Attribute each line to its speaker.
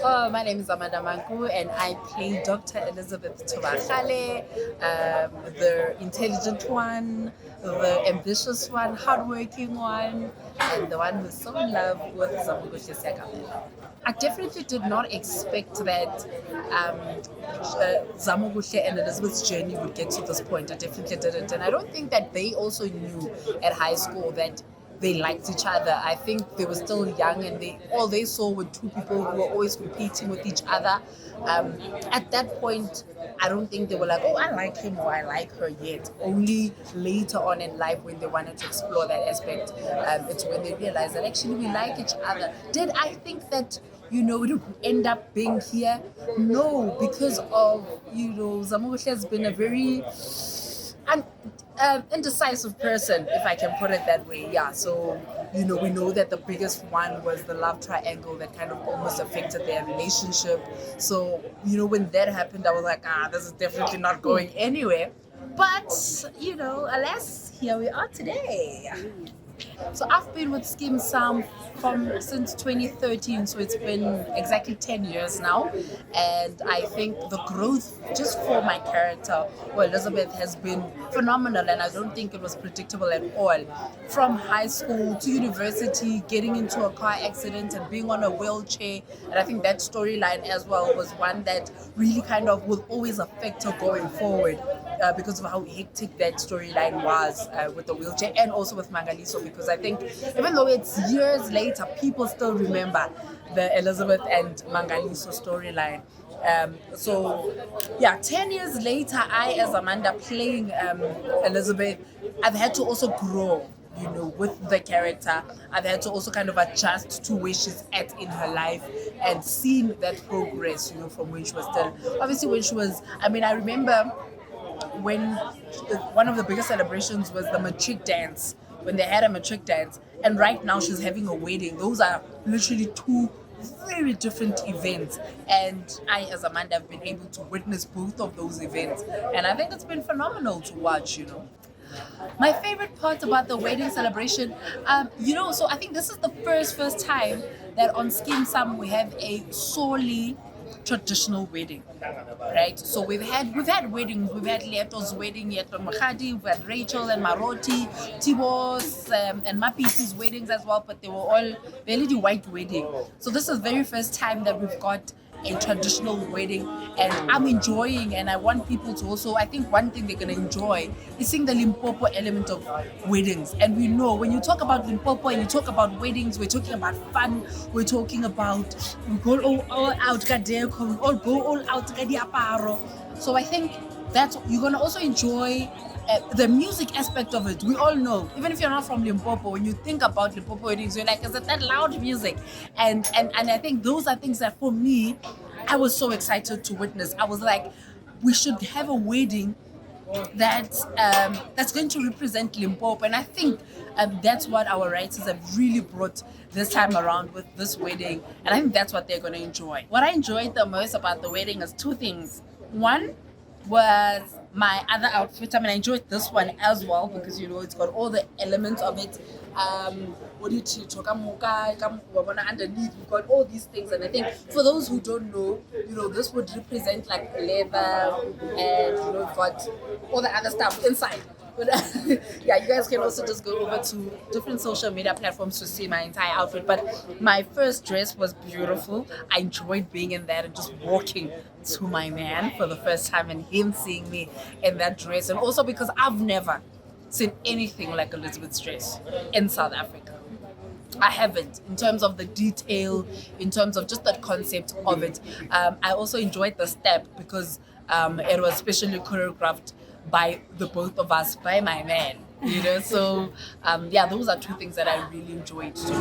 Speaker 1: My name is Amanda Manku, and I play Dr. Elizabeth Thobakgale, the intelligent one, the ambitious one, hardworking one, and the one who's so in love with Zamukuhle. I definitely did not expect that Zamukuhle and Elizabeth's journey would get to this point. I definitely didn't, and I don't think that they also knew at high school that they liked each other. I think they were still young, and all they saw were two people who were always competing with each other. At that point, I don't think they were like, "Oh, I like him" or "I like her" yet. Only later on in life, when they wanted to explore that aspect, it's when they realized that actually we like each other. Did I think that it would end up being here? No, because of Zamukuhle has been a very indecisive person, if I can put it that way. Yeah, so we know that the biggest one was the love triangle that kind of almost affected their relationship. So when that happened, I was like, this is definitely not going anywhere. But alas, here we are today. So I've been with Skeem Saam since 2013, so it's been exactly 10 years now, and I think the growth just for my character, Elizabeth, has been phenomenal, and I don't think it was predictable at all. From high school to university, getting into a car accident and being on a wheelchair, and I think that storyline as well was one that really kind of will always affect her going forward. Because of how hectic that storyline was with the wheelchair, and also with Mangaliso, because I think even though it's years later, people still remember the Elizabeth and Mangaliso storyline. So yeah, 10 years later, I, as Amanda, playing Elizabeth, I've had to also grow with the character. I've had to also kind of adjust to where she's at in her life and seeing that progress, from when she was still, obviously when she was, I remember when one of the biggest celebrations was the matric dance, when they had a matric dance, and right now she's having a wedding. Those are literally two very different events, and I, as Amanda, have been able to witness both of those events, and I think it's been phenomenal to watch. My favorite part about the wedding celebration, so I think this is the first time that on Skeem Saam we have a solely traditional wedding, right? So we've had weddings. We've had Leto's wedding, Leto Mahadi, we've had Rachel and Maroti, Tibos and Mapiti's weddings as well, but they were all really the white wedding. So this is the very first time that we've got a traditional wedding, and I'm enjoying, and I want people to also, I think one thing they're going to enjoy is seeing the Limpopo element of weddings. And we know when you talk about Limpopo and you talk about weddings, we're talking about fun, we're talking about we go all out, we all go all out. So I think that you're going to also enjoy the music aspect of it. We all know, even if you're not from Limpopo, when you think about Limpopo weddings, you're like, is it that loud music? And I think those are things that for me, I was so excited to witness. I was like, we should have a wedding that's going to represent Limpopo, and I think that's what our writers have really brought this time around with this wedding, and I think that's what they're going to enjoy. What I enjoyed the most about the wedding is two things. One was my other outfit. I enjoyed this one as well because it's got all the elements of it. What do you talk underneath? We've got all these things, and I think for those who don't know, this would represent like leather, and we've got all the other stuff inside. But yeah, you guys can also just go over to different social media platforms to see my entire outfit. But my first dress was beautiful. I enjoyed being in that and just walking to my man for the first time and him seeing me in that dress. And also because I've never seen anything like Elizabeth's dress in South Africa. I haven't, in terms of the detail, in terms of just that concept of it. I also enjoyed the step because it was specially choreographed by the both of us, by my man, so yeah, those are two things that I really enjoyed too.